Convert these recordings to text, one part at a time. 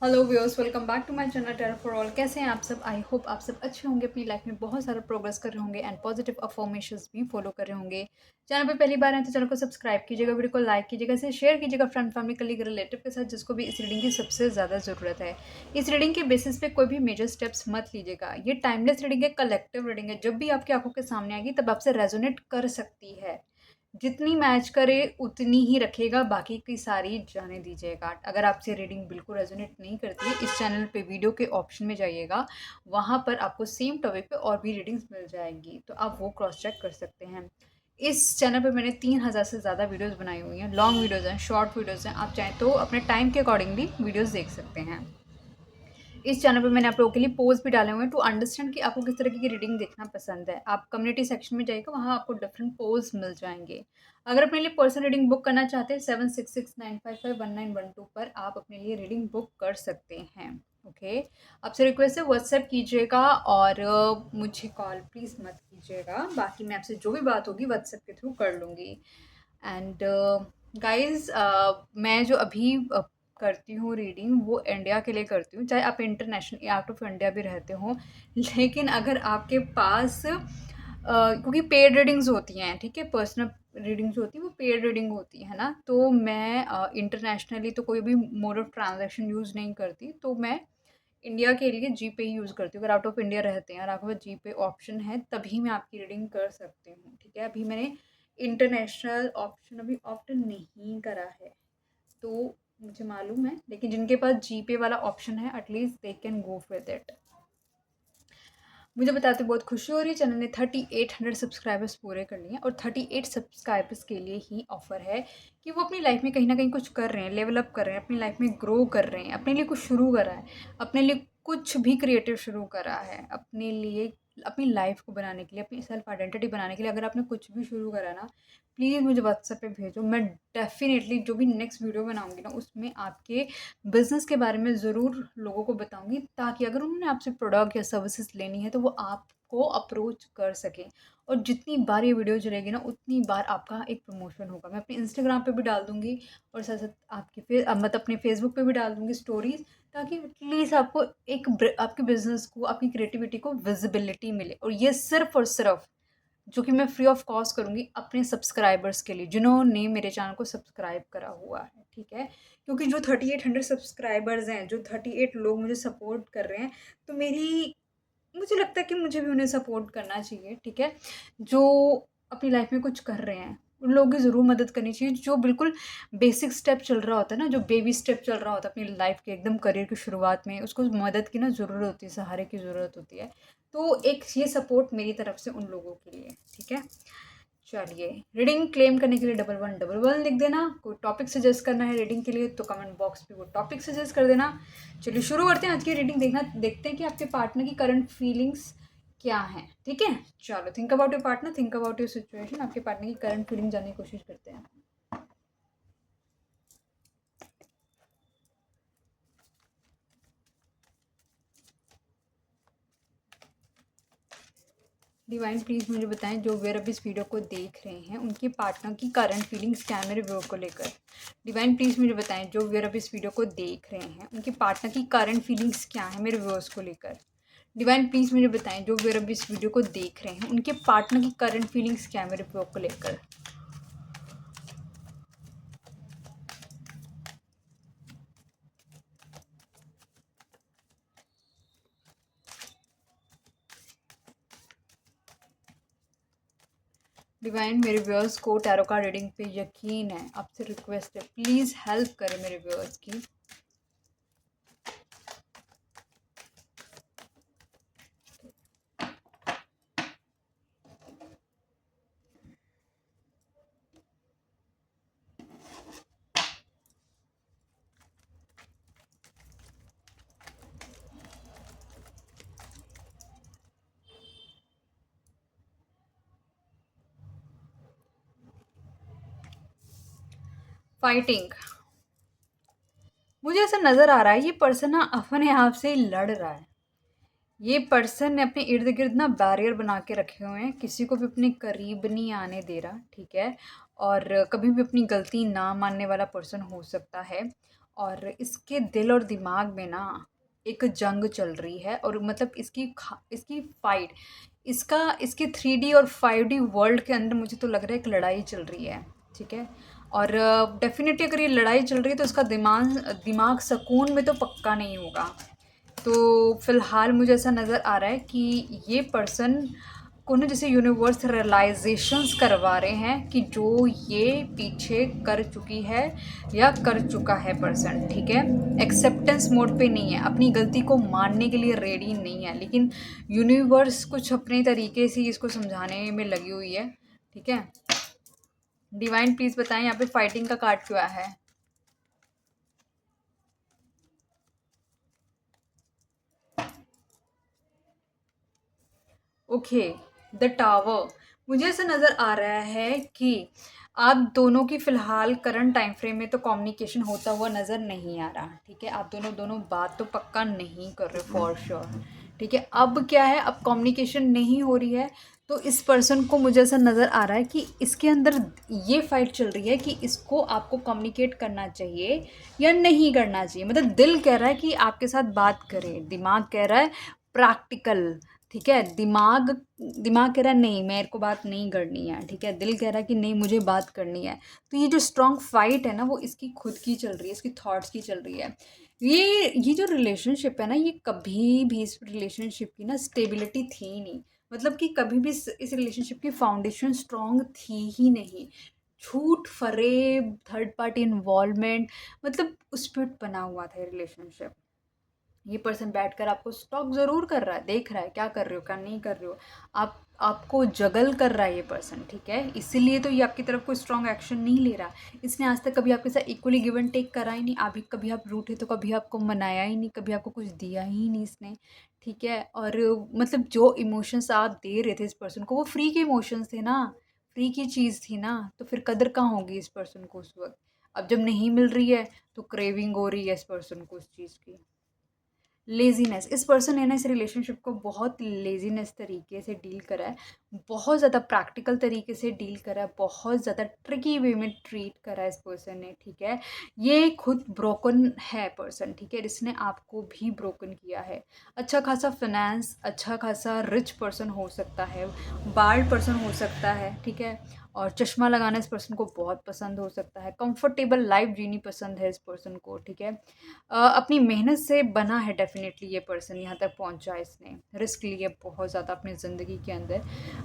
Hello viewers, welcome back to my channel Tera for all. कैसे हैं आप सब? आई होप आप सब अच्छे होंगे, अपनी लाइफ में बहुत सारा प्रोग्रेस कर रहे होंगे एंड पॉजिटिव अफर्मेशंस भी फॉलो कर रहे होंगे। चैनल पे पहली बार हैं तो चैनल को सब्सक्राइब कीजिएगा, वीडियो को लाइक कीजिएगा, इसे शेयर कीजिएगा फ्रेंड फैमिली कलीग रिलेटिव के साथ जिसको भी इस रीडिंग की सबसे ज़्यादा ज़रूरत है। इस रीडिंग के बेसिस पे कोई भी मेजर स्टेप्स मत लीजिएगा। ये टाइमलेस रीडिंग है, कलेक्टिव रीडिंग है। जब भी आपकी आंखों के सामने आएगी तब आपसे रेजोनेट कर सकती है। जितनी मैच करे उतनी ही रखिएगा, बाकी की सारी जाने दीजिएगा। अगर आपसे रीडिंग बिल्कुल रेजोनेट नहीं करती, इस चैनल पे वीडियो के ऑप्शन में जाइएगा, वहाँ पर आपको सेम टॉपिक पे और भी रीडिंग्स मिल जाएंगी, तो आप वो क्रॉस चेक कर सकते हैं। इस चैनल पे मैंने 3000 से ज़्यादा वीडियोस बनाई हुई हैं। लॉन्ग वीडियोज़ हैं, शॉर्ट वीडियोज़ हैं। आप चाहें तो अपने टाइम के अकॉर्डिंगली वीडियोज़ देख सकते हैं। इस चैनल पे मैंने आप लोगों के लिए पोस्ट भी डाले हुए हैं टू अंडरस्टैंड कि आपको किस तरीके की रीडिंग देखना पसंद है। आप कम्युनिटी सेक्शन में जाइएगा, वहाँ आपको डिफरेंट पोस्ट मिल जाएंगे। अगर अपने लिए पर्सनल रीडिंग बुक करना चाहते हैं 7669551912 पर आप अपने लिए रीडिंग बुक कर सकते हैं। ओके, आपसे रिक्वेस्ट है व्हाट्सएप कीजिएगा और मुझे कॉल प्लीज़ मत कीजिएगा। बाकी मैं आपसे जो भी बात होगी व्हाट्सएप के थ्रू कर लूँगी। एंड गाइस, मैं जो अभी करती हूँ रीडिंग, वो इंडिया के लिए करती हूँ, चाहे आप इंटरनेशनल आउट ऑफ इंडिया भी रहते हो। लेकिन अगर आपके पास क्योंकि पेड रीडिंग्स होती हैं, ठीक है, पर्सनल रीडिंग्स होती हैं, वो पेड रीडिंग होती है ना, तो मैं इंटरनेशनली तो कोई भी मोड ऑफ ट्रांजैक्शन यूज़ नहीं करती, तो मैं इंडिया के लिए जीपे ही यूज़ करती हूँ। अगर आउट ऑफ इंडिया रहते हैं और आपके पास जीपे ऑप्शन है तभी मैं आपकी रीडिंग कर सकती हूँ, ठीक है। अभी मैंने इंटरनेशनल ऑप्शन अभी ऑप्ट नहीं करा है, तो मुझे मालूम है, लेकिन जिनके पास जीपे वाला ऑप्शन है at least they can go with it. मुझे बताते बहुत खुशी हो रही है, चैनल ने 3800 सब्सक्राइबर्स पूरे कर लिए हैं और 38 सब्सक्राइबर्स के लिए ही ऑफ़र है कि वो अपनी लाइफ में कहीं ना कहीं कुछ कर रहे हैं, लेवल अप कर रहे हैं, अपनी लाइफ में ग्रो कर रहे हैं, अपने लिए कुछ शुरू करा है, अपने लिए कुछ भी क्रिएटिव शुरू करा है, अपने लिए अपनी लाइफ को बनाने के लिए, अपनी सेल्फ आइडेंटिटी बनाने के लिए। अगर आपने कुछ भी शुरू करा ना, प्लीज़ मुझे व्हाट्सएप पे भेजो। मैं डेफ़िनेटली जो भी नेक्स्ट वीडियो बनाऊंगी ना, उसमें आपके बिज़नेस के बारे में ज़रूर लोगों को बताऊंगी, ताकि अगर उन्होंने आपसे प्रोडक्ट या सर्विसेज लेनी है तो वो आपको अप्रोच कर सकें। और जितनी बार ये वीडियो चलेगी ना, उतनी बार आपका एक प्रमोशन होगा। मैं अपने इंस्टाग्राम पे भी डाल दूंगी और साथ साथ आपके मतलब अपने फेसबुक पे भी डाल दूंगी स्टोरीज, ताकि एटलीस्ट आपको आपके बिजनेस को, आपकी क्रिएटिविटी को विजिबिलिटी मिले। और ये सिर्फ और सिर्फ जो कि मैं फ्री ऑफ कॉस्ट करूँगी अपने सब्सक्राइबर्स के लिए, जिन्होंने मेरे चैनल को सब्सक्राइब करा हुआ है, ठीक है। क्योंकि जो 3800 सब्सक्राइबर्स हैं, जो 38 लोग मुझे सपोर्ट कर रहे हैं, तो मेरी मुझे लगता है कि मुझे भी उन्हें सपोर्ट करना चाहिए, ठीक है। जो अपनी लाइफ में कुछ कर रहे हैं, उन लोगों की ज़रूर मदद करनी चाहिए। जो बिल्कुल बेसिक स्टेप चल रहा होता है ना, जो बेबी स्टेप चल रहा होता है अपनी लाइफ के एकदम करियर की शुरुआत में, उसको मदद की ना ज़रूरत होती है, सहारे की ज़रूरत होती है। तो एक ये सपोर्ट मेरी तरफ से उन लोगों के लिए, ठीक है। चलिए, रीडिंग क्लेम करने के लिए 1111 लिख देना। कोई टॉपिक सजेस्ट करना है रीडिंग के लिए तो कमेंट बॉक्स पे वो टॉपिक सजेस्ट कर देना। चलिए शुरू करते हैं आज की रीडिंग। देखते हैं कि आपके पार्टनर की करंट फीलिंग्स क्या हैं, ठीक है। चलो, think about your partner, think about your situation. आपके पार्टनर की करंट फीलिंग जानने की कोशिश करते हैं। डिवाइन प्लीज़ मुझे बताएं, जो व्यूअर अब इस वीडियो को देख रहे हैं उनके पार्टनर की करंट फीलिंग्स क्या है मेरे व्यूअर को लेकर। डिवाइन प्लीज़ मुझे बताएं, जो व्यूअर अब इस वीडियो को देख रहे हैं उनके पार्टनर की करंट फीलिंग्स क्या है मेरे व्यूअर्स को लेकर। डिवाइन प्लीज़ मुझे बताएं, जो व्यूअर अब इस वीडियो को देख रहे हैं उनके पार्टनर की करंट फीलिंग्स क्या है मेरे व्यूअर को लेकर। डिवाइन, मेरे व्यूअर्स को टैरो कार्ड रीडिंग पे यकीन है, आपसे रिक्वेस्ट है प्लीज़ हेल्प करें मेरे व्यूअर्स की। फाइटिंग, मुझे ऐसा नज़र आ रहा है ये पर्सन ना अपने आप से ही लड़ रहा है। ये पर्सन ने अपने इर्द गिर्द ना बैरियर बना के रखे हुए हैं, किसी को भी अपने करीब नहीं आने दे रहा, ठीक है। और कभी भी अपनी गलती ना मानने वाला पर्सन हो सकता है। और इसके दिल और दिमाग में ना एक जंग चल रही है, और मतलब इसकी फाइट, इसके 3D और 5D वर्ल्ड के अंदर मुझे तो लग रहा है एक लड़ाई चल रही है। ठीक है। और डेफिनेटली अगर ये लड़ाई चल रही है तो इसका दिमाग दिमाग सुकून में तो पक्का नहीं होगा। तो फिलहाल मुझे ऐसा नज़र आ रहा है कि ये पर्सन को ना जैसे यूनिवर्स रियलाइजेशंस करवा रहे हैं कि जो ये पीछे कर चुकी है या कर चुका है पर्सन। ठीक है। एक्सेप्टेंस मोड पे नहीं है, अपनी गलती को मानने के लिए रेडी नहीं है, लेकिन यूनिवर्स कुछ अपने तरीके से इसको समझाने में लगी हुई है। ठीक है। डिवाइन प्लीज़ बताएं यहाँ पे फाइटिंग का कार्ड क्यों आया है। Okay, the tower. मुझे ऐसा नज़र आ रहा है कि आप दोनों की फ़िलहाल करंट टाइम फ्रेम में तो कम्युनिकेशन होता हुआ नज़र नहीं आ रहा। ठीक है। आप दोनों दोनों बात तो पक्का नहीं कर रहे फॉर श्योर। ठीक है। अब क्या है, अब कम्युनिकेशन नहीं हो रही है, तो इस पर्सन को मुझे ऐसा नज़र आ रहा है कि इसके अंदर ये फाइट चल रही है कि इसको आपको कम्युनिकेट करना चाहिए या नहीं करना चाहिए। मतलब दिल कह रहा है कि आपके साथ बात करें, दिमाग कह रहा है प्रैक्टिकल। ठीक है। दिमाग दिमाग कह रहा है नहीं, मेरे को बात नहीं करनी है। ठीक है। दिल कह रहा है कि नहीं, मुझे बात करनी है। तो ये जो स्ट्रॉन्ग फाइट है ना, वो इसकी खुद की चल रही है, इसकी थॉट्स की चल रही है। ये जो रिलेशनशिप है ना, ये कभी भी इस रिलेशनशिप की ना स्टेबिलिटी थी ही नहीं। मतलब कि कभी भी इस रिलेशनशिप की फाउंडेशन स्ट्रॉन्ग थी ही नहीं। झूठ फरेब, थर्ड पार्टी इन्वॉल्वमेंट, मतलब उस पर बना हुआ था रिलेशनशिप। ये पर्सन बैठकर आपको स्टॉक ज़रूर कर रहा है, देख रहा है क्या कर रहे हो क्या नहीं कर रहे हो। आपको जगल कर रहा है ये पर्सन। ठीक है। इसीलिए तो ये आपकी तरफ कोई स्ट्रॉन्ग एक्शन नहीं ले रहा। इसने आज तक कभी आपके साथ इक्वली गिव एंड टेक करा ही नहीं। अभी कभी आप रूठे तो कभी आपको मनाया ही नहीं, कभी आपको कुछ दिया ही नहीं इसने। ठीक है। और मतलब जो इमोशंस आप दे रहे थे इस पर्सन को, वो फ्री के इमोशंस थे ना, फ्री की चीज़ थी ना, तो फिर कदर कहाँ होगी इस पर्सन को उस वक्त। अब जब नहीं मिल रही है तो क्रेविंग हो रही है इस पर्सन को उस चीज़ की। लेज़ीनेस, इस पर्सन ने ना इस रिलेशनशिप को बहुत लेज़ीनेस तरीके से डील करा है, बहुत ज़्यादा प्रैक्टिकल तरीके से डील करा है, बहुत ज़्यादा ट्रिकी वे में ट्रीट करा है इस पर्सन ने। ठीक है। ये खुद ब्रोकन है पर्सन। ठीक है। इसने आपको भी ब्रोकन किया है। अच्छा खासा फाइनेंस, अच्छा खासा रिच पर्सन हो सकता है, बार्ड पर्सन हो सकता है। ठीक है। और चश्मा लगाना इस पर्सन को बहुत पसंद हो सकता है, कंफर्टेबल लाइफ जीनी पसंद है इस पर्सन को। ठीक है। अपनी मेहनत से बना है डेफिनेटली ये पर्सन, यहाँ तक पहुँचा है इसने, रिस्क लिए बहुत ज़्यादा अपनी ज़िंदगी के अंदर।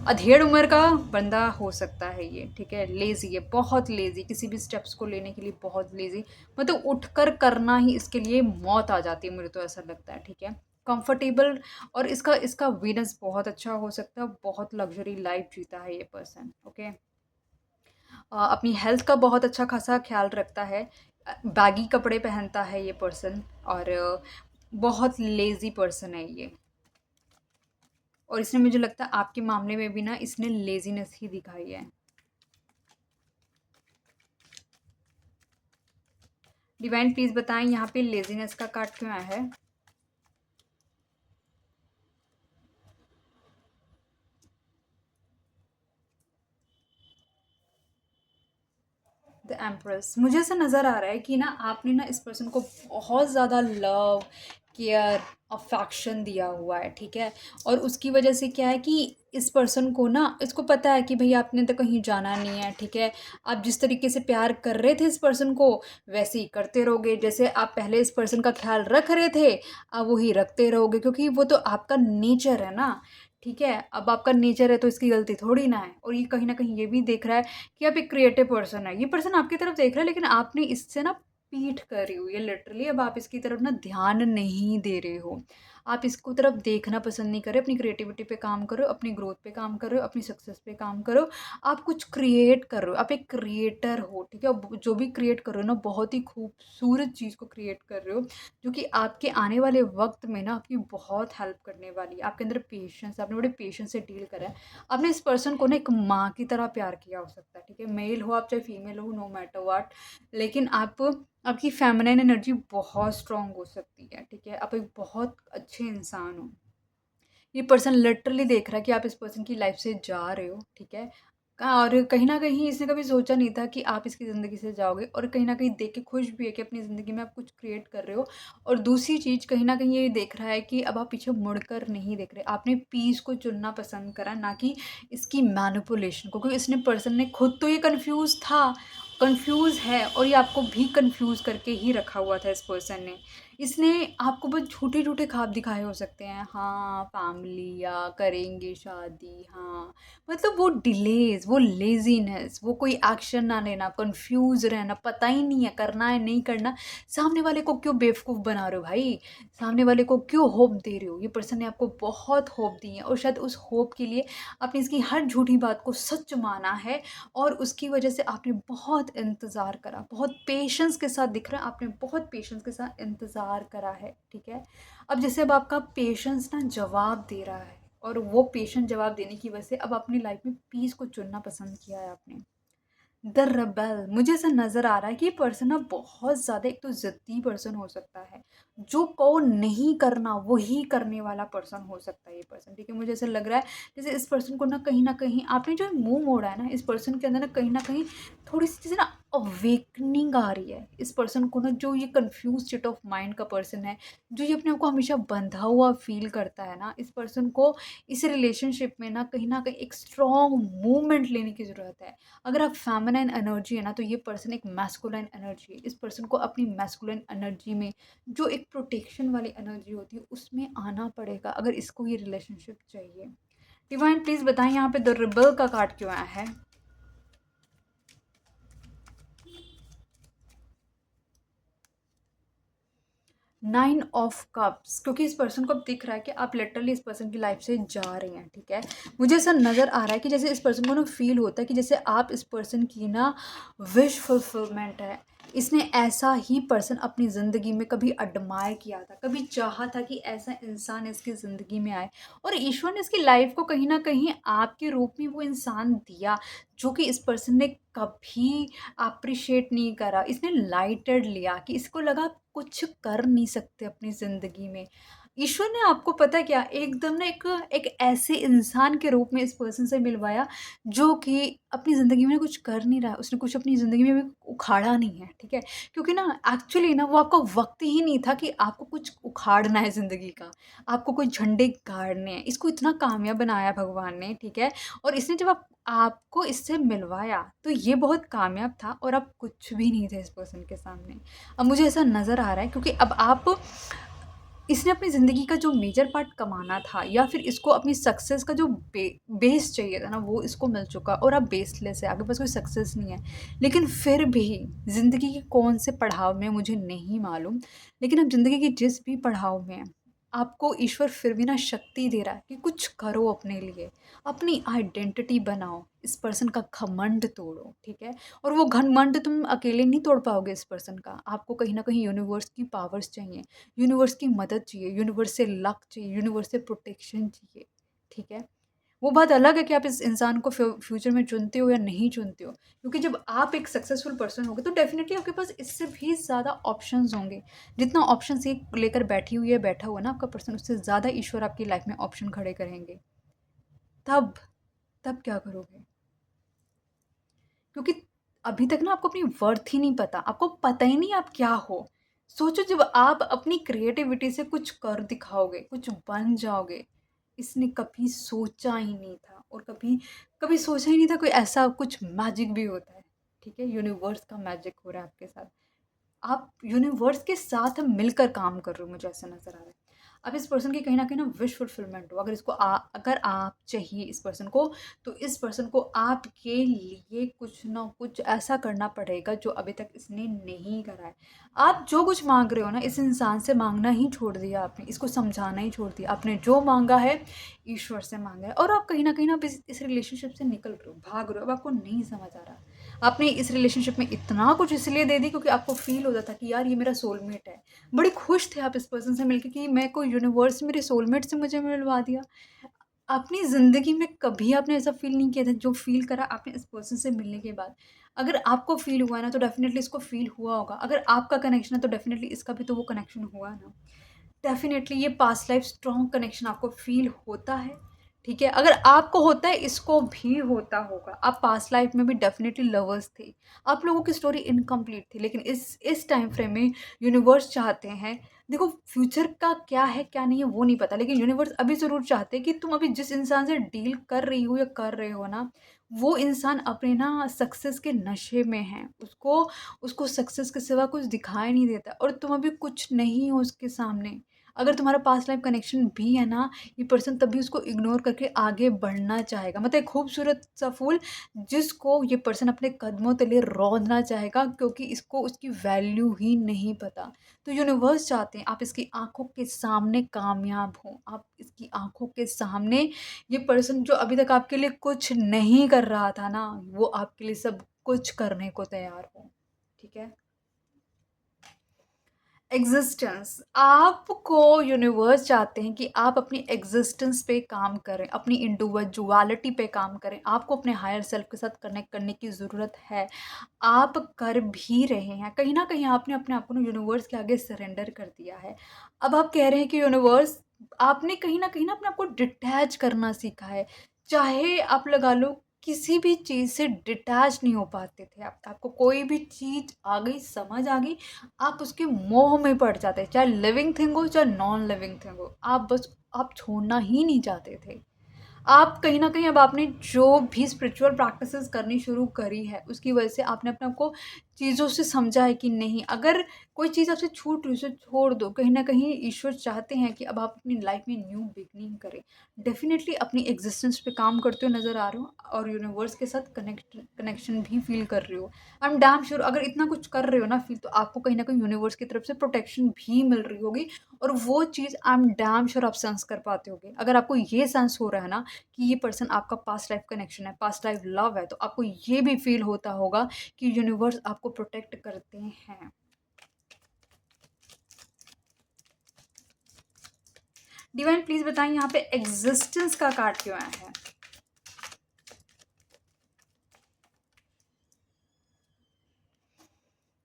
अधेड़ उम्र का बंदा हो सकता है ये। ठीक है। लेज़ी है, बहुत लेज़ी, किसी भी स्टेप्स को लेने के लिए बहुत लेज़ी। मतलब उठकर करना ही इसके लिए मौत आ जाती है, मुझे तो ऐसा लगता है। ठीक है। कंफर्टेबल, और इसका इसका वीनस बहुत अच्छा हो सकता है, बहुत लग्जरी लाइफ जीता है ये पर्सन। ओके। अपनी हेल्थ का बहुत अच्छा खासा ख्याल रखता है, बैगी कपड़े पहनता है ये पर्सन, और बहुत लेज़ी पर्सन है ये। और इसने, मुझे लगता है आपके मामले में भी ना इसने लेज़ीनेस ही दिखाई है। डिवाइन प्लीज़ बताएं यहाँ पे लेज़ीनेस का कार्ड क्यों आया है। द एम्प्रेस, मुझे ऐसा नज़र आ रहा है कि ना आपने ना इस पर्सन को बहुत ज़्यादा लव, केयर, अफेक्शन दिया हुआ है। ठीक है। और उसकी वजह से क्या है कि इस पर्सन को ना, इसको पता है कि भई आपने तो कहीं जाना नहीं है। ठीक है। आप जिस तरीके से प्यार कर रहे थे इस पर्सन को, वैसे ही करते रहोगे। जैसे आप पहले इस पर्सन का ख्याल रख रहे थे, आप वही रखते रहोगे, क्योंकि वो तो आपका नेचर है ना। ठीक है। अब आपका नेचर है तो इसकी गलती थोड़ी ना है। और ये कहीं न कहीं ये भी देख रहा है कि आप एक क्रिएटिव पर्सन है। ये पर्सन आपकी तरफ देख रहा है, लेकिन आपने इससे ना पीठ करी हुई है लिटरली। अब आप इसकी तरफ ना ध्यान नहीं दे रहे हो। आप इसको तरफ देखना पसंद नहीं कर रहे। अपनी क्रिएटिविटी पे काम करो, अपनी ग्रोथ पे काम करो, अपनी सक्सेस पे काम करो। आप कुछ क्रिएट कर रहे हो, आप एक क्रिएटर हो। ठीक है। जो भी क्रिएट कर रहे हो ना, बहुत ही खूबसूरत चीज़ को क्रिएट कर रहे हो, जो कि आपके आने वाले वक्त में ना आपकी बहुत हेल्प करने वाली है। आपके अंदर पेशेंस, आपने बड़े पेशेंस से डील करा है। आपने इस पर्सन को ना एक माँ की तरह प्यार किया हो सकता है। ठीक है। मेल हो आप चाहे फीमेल हो, नो मैटर वाट, लेकिन आपकी फेमिनाइन एनर्जी बहुत स्ट्रांग हो सकती है। ठीक है। आप एक बहुत अच्छे इंसान हो। ये पर्सन लिटरली देख रहा है कि आप इस पर्सन की लाइफ से जा रहे हो। ठीक है। और कहीं न कहीं इसने कभी सोचा नहीं था कि आप इसकी ज़िंदगी से जाओगे, और कहीं न कहीं देख के खुश भी है कि अपनी ज़िंदगी में आप कुछ क्रिएट कर रहे हो। और दूसरी चीज़, कहीं न कहीं ये देख रहा है कि अब आप पीछे मुड़कर नहीं देख रहे। आपने पीस को चुनना पसंद करा, ना कि इसकी मैनिपुलेशन को, क्योंकि इसने पर्सन ने खुद तो ये कन्फ्यूज़ था, कन्फ्यूज़ है, और ये आपको भी कन्फ्यूज़ करके ही रखा हुआ था इस पर्सन ने। इसने आपको बस झूठे-झूठे ख्वाब दिखाए हो सकते हैं। हाँ, फैमिली या करेंगे शादी, हाँ, मतलब वो डिलेज़, वो लेज़ीनेस, वो कोई एक्शन ना लेना, कन्फ्यूज़ रहना, पता ही नहीं है करना है, नहीं करना। सामने वाले को क्यों बेवकूफ़ बना रहे हो भाई? सामने वाले को क्यों होप दे रहे हो? ये पर्सन ने आपको बहुत होप दी है, और शायद उस होप के लिए आपने इसकी हर झूठी बात को सच माना है, और उसकी वजह से आपने बहुत इंतज़ार करा। बहुत पेशेंस के साथ दिख रहा है, आपने बहुत पेशेंस के साथ इंतज़ार करा है, ठीक है? अब जैसे अब आपका पेशेंस ना जवाब दे रहा है, और वो पेशेंट जवाब देने की वजह से अब अपनी लाइफ में पीस को चुनना पसंद किया है आपने। द रेबेल, मुझे ऐसा नज़र आ रहा है कि ये पर्सन ना बहुत ज़्यादा एक तो ज़िद्दी पर्सन हो सकता है। जो कहो नहीं करना, वही करने वाला पर्सन हो सकता है ये पर्सन, ठीक है? मुझे ऐसा लग रहा है जैसे इस पर्सन को ना कहीं न कहीं आपने जो मुँह मोड़ा है ना, इस पर्सन के अंदर ना कहीं न कहीं थोड़ी-सी चीज़ें ना अवेकनिंग आ रही है। इस पर्सन को ना, जो ये कन्फ्यूज़ स्टेट ऑफ माइंड का पर्सन है, जो ये अपने आप को हमेशा बंधा हुआ फ़ील करता है ना, इस पर्सन को इस रिलेशनशिप में ना कहीं न कहीं एक स्ट्रॉन्ग मूवमेंट लेने की ज़रूरत है। अगर आप फेमिनाइन एनर्जी है ना, तो ये पर्सन एक मैस्कुलाइन एनर्जी है। इस पर्सन को अपनी मैस्कुलाइन एनर्जी में, जो एक प्रोटेक्शन वाली एनर्जी होती है, उसमें आना पड़ेगा अगर इसको ये रिलेशनशिप चाहिए। डिवाइन प्लीज़ बताएं यहाँ पे द रिबल का कार्ड क्यों आया है? 9 ऑफ कप्स, क्योंकि इस पर्सन को अब दिख रहा है कि आप लिटरली इस पर्सन की लाइफ से जा रहे हैं, ठीक है? मुझे ऐसा नज़र आ रहा है कि जैसे इस पर्सन को ना फ़ील होता है कि जैसे आप इस पर्सन की ना विश फुलफिलमेंट है। इसने ऐसा ही पर्सन अपनी ज़िंदगी में कभी एडमायर किया था, कभी चाहा था कि ऐसा इंसान इसकी ज़िंदगी में आए, और ईश्वर ने इसकी लाइफ को कहीं न कहीं आपके रूप में वो इंसान दिया, जो कि इस पर्सन ने कभी एप्रिशिएट नहीं करा। इसने लाइटेड लिया कि इसको लगा आप कुछ कर नहीं सकते अपनी ज़िंदगी में। ईश्वर ने आपको पता है क्या, एकदम ना एक एक ऐसे इंसान के रूप में इस पर्सन से मिलवाया, जो कि अपनी ज़िंदगी में कुछ कर नहीं रहा है। उसने कुछ अपनी ज़िंदगी में भी उखाड़ा नहीं है, ठीक है? क्योंकि ना एक्चुअली ना वो आपका वक़्त ही नहीं था कि आपको कुछ उखाड़ना है ज़िंदगी का, आपको कोई झंडे गाड़ने हैं। इसको इतना कामयाब बनाया भगवान ने, ठीक है? और इसने जब आपको इससे मिलवाया, तो ये बहुत कामयाब था, और आप कुछ भी नहीं थे इस पर्सन के सामने। अब मुझे ऐसा नज़र आ रहा है, क्योंकि अब आप, इसने अपनी ज़िंदगी का जो मेजर पार्ट कमाना था, या फिर इसको अपनी सक्सेस का जो बेस चाहिए था ना, वो इसको मिल चुका, और अब बेसलेस है, आपके पास कोई सक्सेस नहीं है। लेकिन फिर भी ज़िंदगी के कौन से पड़ाव में मुझे नहीं मालूम, लेकिन अब ज़िंदगी के जिस भी पड़ाव में हैं, आपको ईश्वर फिर भी ना शक्ति दे रहा है कि कुछ करो अपने लिए, अपनी आइडेंटिटी बनाओ, इस पर्सन का घमंड तोड़ो, ठीक है? और वो घमंड तुम अकेले नहीं तोड़ पाओगे इस पर्सन का, आपको कहीं न कहीं यूनिवर्स की पावर्स चाहिए, यूनिवर्स की मदद चाहिए, यूनिवर्स से लक चाहिए, यूनिवर्स से प्रोटेक्शन चाहिए, ठीक है? वो बात अलग है कि आप इस इंसान को फ्यूचर में चुनते हो या नहीं चुनते हो, क्योंकि जब आप एक सक्सेसफुल पर्सन होगे, तो डेफिनेटली आपके पास इससे भी ज़्यादा ऑप्शंस होंगे। जितना ऑप्शंस ये लेकर बैठी हुई है, बैठा हुआ है ना आपका पर्सन, उससे ज़्यादा ईश्वर आपकी लाइफ में ऑप्शन खड़े करेंगे। तब तब क्या करोगे? क्योंकि अभी तक ना आपको अपनी वर्थ ही नहीं पता, आपको पता ही नहीं आप क्या हो। सोचो, जब आप अपनी क्रिएटिविटी से कुछ कर दिखाओगे, कुछ बन जाओगे, इसने कभी सोचा ही नहीं था, और कभी कभी सोचा ही नहीं था कोई ऐसा कुछ मैजिक भी होता है, ठीक है? यूनिवर्स का मैजिक हो रहा है आपके साथ। आप यूनिवर्स के साथ मिलकर काम कर रहे हो, मुझे ऐसा नज़र आ रहा है। अब इस पर्सन की कहीं न कहीं ना विश फुलफिलमेंट हो, अगर इसको अगर आप चाहिए इस पर्सन को, तो इस पर्सन को आपके लिए कुछ ना कुछ ऐसा करना पड़ेगा जो अभी तक इसने नहीं करा है। आप जो कुछ माँग रहे हो ना, इस इंसान से माँगना ही छोड़ दिया आपने, इसको समझाना ही छोड़ दिया। आपने जो माँगा है, ईश्वर से माँगा है, और आप कहीं न कहीं ना अब इस रिलेशनशिप से निकल रहे हो, भाग रहे हो, अब आपको नहीं समझ आ रहा। आपने इस रिलेशनशिप में इतना कुछ इसलिए दे दी, क्योंकि आपको फ़ील होता था कि यार ये मेरा सोलमेट है। बड़े खुश थे आप इस पर्सन से मिलके कि मैं को यूनिवर्स मेरे सोलमेट से मुझे मिलवा दिया। अपनी ज़िंदगी में कभी आपने ऐसा फ़ील नहीं किया था जो फ़ील करा आपने इस पर्सन से मिलने के बाद। अगर आपको फ़ील हुआ है ना, तो डेफ़िनेटली इसको फ़ील हुआ होगा। अगर आपका कनेक्शन है, तो डेफ़िनेटली इसका भी तो वो कनेक्शन हुआ ना। डेफ़िनेटली ये पास्ट लाइफ़ स्ट्रॉन्ग कनेक्शन आपको फ़ील होता है, ठीक है? अगर आपको होता है, इसको भी होता होगा। आप पास्ट लाइफ में भी डेफ़िनेटली लवर्स थे। आप लोगों की स्टोरी इनकम्प्लीट थी, लेकिन इस टाइम फ्रेम में यूनिवर्स चाहते हैं, देखो फ्यूचर का क्या है, क्या नहीं है वो नहीं पता, लेकिन यूनिवर्स अभी ज़रूर चाहते हैं कि तुम अभी जिस इंसान से डील कर रही हो या कर रहे हो ना, वो इंसान अपने ना सक्सेस के नशे में है। उसको उसको सक्सेस के सिवा कुछ दिखाई नहीं देता और तुम अभी कुछ नहीं हो उसके सामने। अगर तुम्हारा पास्ट लाइफ कनेक्शन भी है ना, ये पर्सन तभी उसको इग्नोर करके आगे बढ़ना चाहेगा। मतलब एक खूबसूरत सा फूल जिसको ये पर्सन अपने कदमों तले रौंदना चाहेगा, क्योंकि इसको उसकी वैल्यू ही नहीं पता। तो यूनिवर्स चाहते हैं आप इसकी आंखों के सामने कामयाब हो, आप इसकी आंखों के सामने ये पर्सन जो अभी तक आपके लिए कुछ नहीं कर रहा था ना, वो आपके लिए सब कुछ करने को तैयार हो। ठीक है? एग्जिस्टेंस, आपको यूनिवर्स चाहते हैं कि आप अपनी एग्जिस्टेंस पे काम करें, अपनी इंडिविजुअलिटी पे काम करें। आपको अपने हायर सेल्फ के साथ कनेक्ट करने की ज़रूरत है। आप कर भी रहे हैं, कहीं ना कहीं आपने अपने आप को ना यूनिवर्स के आगे सरेंडर कर दिया है। अब आप कह रहे हैं कि यूनिवर्स, आपने कहीं ना अपने आप को डिटैच करना सीखा है। चाहे आप लगा लो किसी भी चीज़ से डिटैच नहीं हो पाते थे आप, आपको कोई भी चीज़ आ गई, समझ आ गई, आप उसके मोह में पड़ जाते, चाहे लिविंग थिंग हो चाहे नॉन लिविंग थिंग हो, आप बस आप छोड़ना ही नहीं चाहते थे। आप कहीं न कहीं अब आपने जो भी स्पिरिचुअल प्रैक्टिसेस करनी शुरू करी है, उसकी वजह से आपने अपने आप को चीज़ों से समझा है कि नहीं, अगर कोई चीज़ आपसे छूट रही है, उसे छोड़ दो। कहीं न कहीं ईश्वर चाहते हैं कि अब आप अपनी लाइफ में न्यू बिगिनिंग करें। डेफ़िनिटली अपनी एग्ज़िस्टेंस पे काम करते हुए नज़र आ रहे हो और यूनिवर्स के साथ कनेक्शन भी फ़ील कर रहे हो। आई एम डैम श्योर अगर इतना कुछ कर रहे हो ना फ़ील, तो आपको कहीं न कहीं यूनिवर्स की तरफ से प्रोटेक्शन भी मिल रही होगी और वो चीज़ आई एम डैम श्योर आप सेंस कर पाते होगे। अगर आपको ये सेंस हो रहा है ना कि ये पर्सन आपका पास्ट लाइफ कनेक्शन है, पास्ट लाइफ लव है, तो आपको ये भी फ़ील होता होगा कि यूनिवर्स आपको प्रोटेक्ट करते हैं। डिवाइन प्लीज़ बताएँ यहाँ पे एग्ज़िस्टेंस का कार्ड क्यों आया है?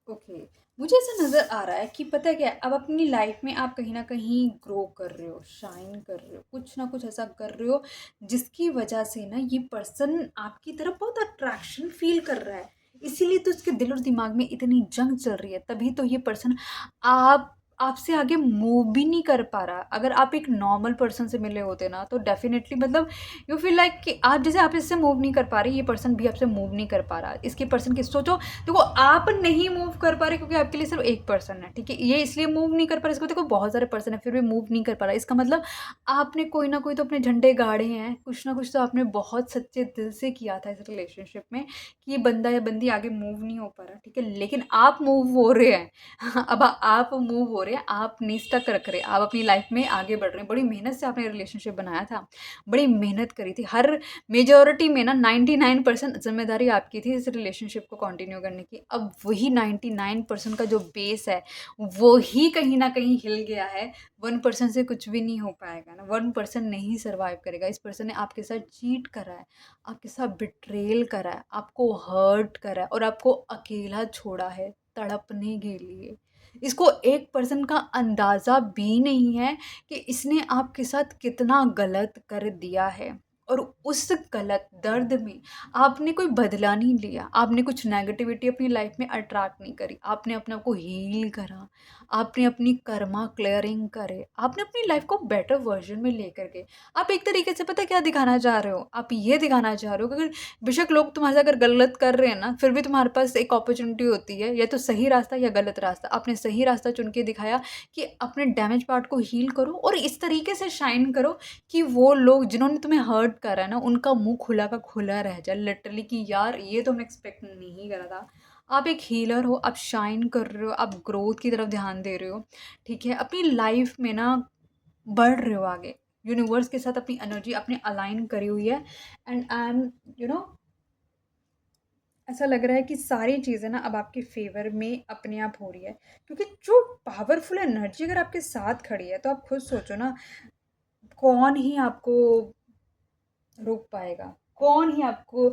ओके, मुझे ऐसा नज़र आ रहा है कि पता है क्या है, अब अपनी लाइफ में आप कहीं न कहीं ग्रो कर रहे हो, शाइन कर रहे हो, कुछ ना कुछ ऐसा कर रहे हो, जिसकी वजह से ना ये पर्सन आपकी तरफ बहुत अट्रैक्शन फ़ील कर रहा है। इसीलिए तो उसके दिल और दिमाग में इतनी जंग चल रही है, तभी तो ये पर्सन आप आपसे आगे मूव भी नहीं कर पा रहा। अगर आप एक नॉर्मल पर्सन से मिले होते ना, तो डेफ़िनेटली मतलब यू फ़ील लाइक कि आप जैसे आप इससे मूव नहीं कर पा रहे, ये पर्सन भी आपसे मूव नहीं कर पा रहा। इसके पर्सन की सोचो, देखो आप नहीं मूव कर पा रहे क्योंकि आपके लिए सिर्फ एक पर्सन है, ठीक है? ये इसलिए मूव नहीं कर पा रहा, इसको देखो बहुत सारे पर्सन है फिर भी मूव नहीं कर पा रहा। इसका मतलब आपने कोई ना कोई तो अपने झंडे गाड़े हैं, कुछ ना कुछ तो आपने बहुत सच्चे दिल से किया था इस रिलेशनशिप में कि ये बंदा या बंदी आगे मूव नहीं हो पा रहा, ठीक है? लेकिन आप मूव हो रहे हैं। अब आप मूव हो रहे हैं, आप नहीं स्टक रख रहे, आप अपनी लाइफ में आगे बढ़ रहे हैं। बड़ी मेहनत से आपने रिलेशनशिप बनाया था, बड़ी मेहनत करी थी, हर मेजॉरिटी में ना 99% ज़िम्मेदारी आपकी थी इस रिलेशनशिप को कंटिन्यू करने की। अब वही 99% का जो बेस है, वो ही कहीं न कहीं हिल गया है। 1% से कुछ भी नहीं हो पाएगा ना, 1% नहीं सर्वाइव करेगा। इस पर्सन ने आपके साथ चीट करा है, आपके साथ बिट्रेयल करा है, आपको हर्ट करा है और आपको अकेला छोड़ा है तड़पने के लिए। इसको एक पर्सन का अंदाज़ा भी नहीं है कि इसने आपके साथ कितना गलत कर दिया है और उस गलत दर्द में आपने कोई बदला नहीं लिया, आपने कुछ नेगेटिविटी अपनी लाइफ में अट्रैक्ट नहीं करी, आपने अपने आप को हील करा, आपने अपनी कर्मा क्लियरिंग करे, आपने अपनी लाइफ को बेटर वर्जन में लेकर गए। आप एक तरीके से पता है क्या दिखाना चाह रहे हो? आप ये दिखाना चाह रहे हो कि अगर बेशक लोग तुम्हारे साथ अगर गलत कर रहे हैं ना, फिर भी तुम्हारे पास एक अपॉर्चुनिटी होती है, या तो सही रास्ता या गलत रास्ता। आपने सही रास्ता चुन के दिखाया कि अपने डैमेज पार्ट को हील करो और इस तरीके से शाइन करो कि वो लोग जिन्होंने तुम्हें हर्ट करा है ना, उनका मुँह खुला का खुला रह जाए लिटरली कि यार ये तो मैं एक्सपेक्ट नहीं करा था। आप एक हीलर हो, आप शाइन कर रहे हो, आप ग्रोथ की तरफ ध्यान दे रहे हो, ठीक है? अपनी लाइफ में ना बढ़ रहे हो आगे। यूनिवर्स के साथ अपनी एनर्जी आपने अलाइन करी हुई है and I am you know ऐसा लग रहा है कि सारी चीज़ें ना अब आपके फ़ेवर में अपने आप हो रही है। क्योंकि जो पावरफुल एनर्जी अगर आपके साथ खड़ी है, तो आप खुद सोचो ना, कौन ही आपको रोक पाएगा? कौन ही आपको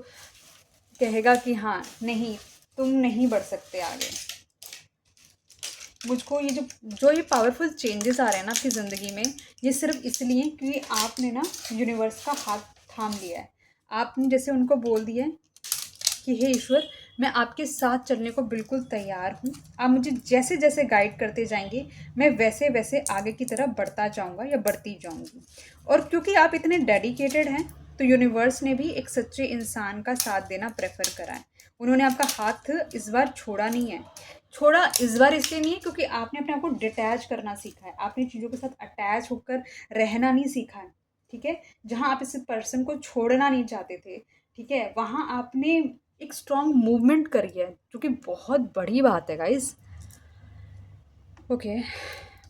कहेगा कि हाँ, नहीं, तुम नहीं बढ़ सकते आगे? मुझको ये जो ये पावरफुल चेंजेस आ रहे हैं ना आपकी ज़िंदगी में, ये सिर्फ इसलिए क्योंकि आपने ना यूनिवर्स का हाथ थाम लिया है। आपने जैसे उनको बोल दिया है कि हे ईश्वर, मैं आपके साथ चलने को बिल्कुल तैयार हूँ। आप मुझे जैसे जैसे गाइड करते जाएंगे, मैं वैसे वैसे आगे की तरफ बढ़ता जाऊँगा या बढ़ती जाऊँगी। और क्योंकि आप इतने डेडिकेटेड हैं, तो यूनिवर्स ने भी एक सच्चे इंसान का साथ देना प्रेफर करा है। उन्होंने आपका हाथ इस बार छोड़ा नहीं है। छोड़ा इस बार इसलिए नहीं है क्योंकि आपने अपने आप को डिटैच करना सीखा है, आपने चीज़ों के साथ अटैच होकर रहना नहीं सीखा है। ठीक है, जहाँ आप इस पर्सन को छोड़ना नहीं चाहते थे, ठीक है, वहाँ आपने एक स्ट्रॉन्ग मूवमेंट करी है, जो कि बहुत बड़ी बात है गाइस। Okay,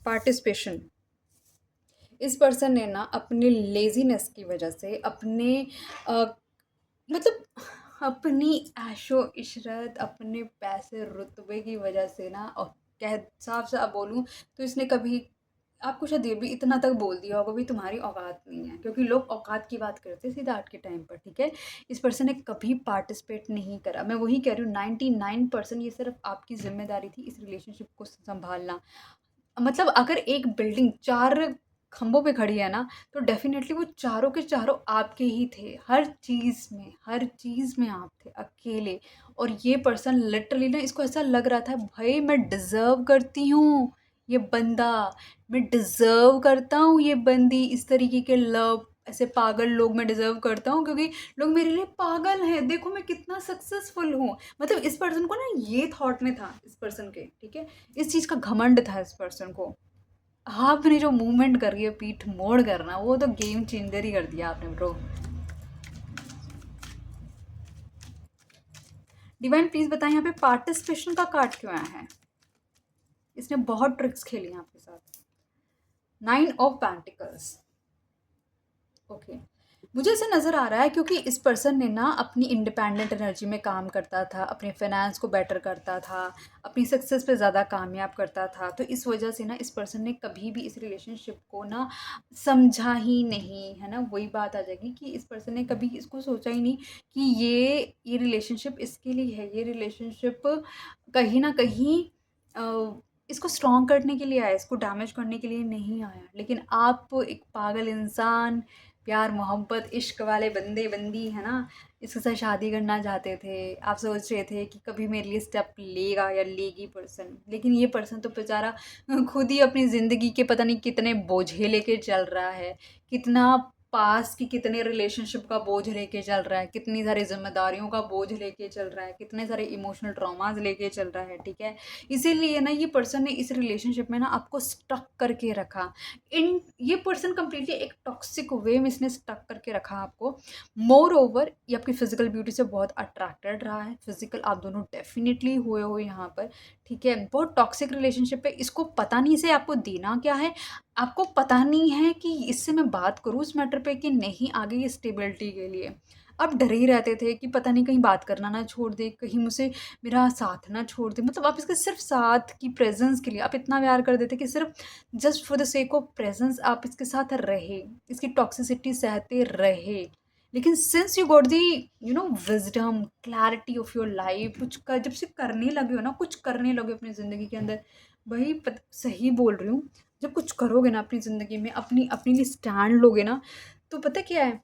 participation. इस पर्सन ने ना अपने लेजीनेस की वजह से, अपने अ, मतलब अपनी ऐशो इशरत, अपने पैसे रुतबे की वजह से ना, और कह साफ साफ बोलूँ तो इसने कभी आपको शायद ये भी इतना तक बोल दिया होगा भी तुम्हारी औकात नहीं है, क्योंकि लोग औकात की बात करते हैं सीधा आज के टाइम पर। ठीक है, इस पर्सन ने कभी पार्टिसिपेट नहीं करा। मैं वही कह रही हूँ, 99% ये सिर्फ आपकी जिम्मेदारी थी इस रिलेशनशिप को संभालना। मतलब अगर एक बिल्डिंग 4 खंभों पे खड़ी है ना, तो डेफ़िनेटली वो चारों के चारों आपके ही थे। हर चीज़ में आप थे, अकेले। और ये पर्सन लिटरली ना, इसको ऐसा लग रहा था भाई मैं डिज़र्व करती हूँ ये बंदा, मैं डिज़र्व करता हूँ ये बंदी, इस तरीके के लव, ऐसे पागल लोग मैं डिज़र्व करता हूँ, क्योंकि लोग मेरे लिए पागल हैं। देखो मैं कितना सक्सेसफुल हूँ। मतलब इस पर्सन को ना ये थॉट में था इस पर्सन के, ठीक है? इस चीज़ का घमंड था इस पर्सन को। आपने जो मूवमेंट करी है पीठ मोड़ करना, वो तो गेम चेंजर ही कर दिया आपने ब्रो। डिवाइन प्लीज बताएं यहाँ पे पार्टिसिपेशन का कार्ड क्यों आया है? इसने बहुत ट्रिक्स खेली हैं आपके साथ। 9 ऑफ पेंटिकल्स। ओके, मुझे ऐसा नज़र आ रहा है क्योंकि इस पर्सन ने ना अपनी इंडिपेंडेंट एनर्जी में काम करता था, अपने फाइनेंस को बेटर करता था, अपनी सक्सेस पे ज़्यादा कामयाब करता था। तो इस वजह से ना इस पर्सन ने कभी भी इस रिलेशनशिप को ना समझा ही नहीं, है ना? वही बात आ जाएगी कि इस पर्सन ने कभी इसको सोचा ही नहीं कि ये रिलेशनशिप इसके लिए है। ये रिलेशनशिप कहीं ना कहीं इसको स्ट्रॉन्ग करने के लिए आया, इसको डैमेज करने के लिए नहीं आया। लेकिन आप एक पागल इंसान, प्यार मोहब्बत इश्क वाले बंदे बंदी, है ना, इसके साथ शादी करना चाहते थे। आप सोच रहे थे कि कभी मेरे लिए स्टेप लेगा या लेगी पर्सन, लेकिन ये पर्सन तो बेचारा खुद ही अपनी ज़िंदगी के पता नहीं कितने बोझे लेके चल रहा है, कितना पास की कितने रिलेशनशिप का बोझ लेके चल रहा है, कितनी सारी जिम्मेदारियों का बोझ लेके चल रहा है, कितने सारे इमोशनल ट्रॉमाज लेके चल रहा है। ठीक है, इसीलिए ना ये पर्सन ने इस रिलेशनशिप में ना आपको स्टक करके रखा। इन ये पर्सन कंप्लीटली एक टॉक्सिक वे में इसने स्टक करके रखा आपको। मोर ओवर ये आपकी फिजिकल ब्यूटी से बहुत अट्रैक्टेड रहा है। फिजिकल आप दोनों डेफिनेटली हुए हो यहाँ पर। ठीक है, बहुत टॉक्सिक रिलेशनशिप है। इसको पता नहीं इसे आपको देना क्या है, आपको पता नहीं है कि इससे मैं बात करूँ इस मैटर पे कि नहीं, आगे ये स्टेबिलिटी के लिए आप डरे ही रहते थे कि पता नहीं कहीं बात करना ना छोड़ दे, कहीं मुझे मेरा साथ ना छोड़ दे। मतलब आप इसके सिर्फ साथ की प्रेजेंस के लिए आप इतना प्यार कर देते कि सिर्फ just for the sake of presence आप इसके साथ रहे, इसकी टॉक्सिसिटी सहते रहे। लेकिन since you got the wisdom clarity of your life, कुछ कर जब से करने लगे हो ना, कुछ करने लगे अपनी ज़िंदगी के अंदर, वही सही बोल रही हूँ, जब कुछ करोगे ना अपनी ज़िंदगी में, अपनी अपने लिए स्टैंड लोगे ना, तो पता क्या है,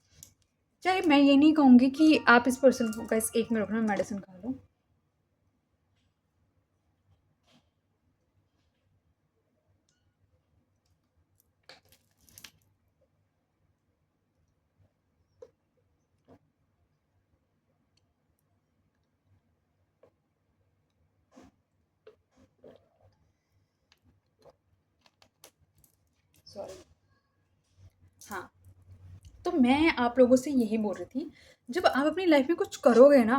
चाहे मैं ये नहीं कहूँगी कि आप इस पर्सन को, गाइस 1 मिनट रुकना, मेडिसिन खा लो। सॉरी। हाँ, तो मैं आप लोगों से यही बोल रही थी, जब आप अपनी लाइफ में कुछ करोगे ना,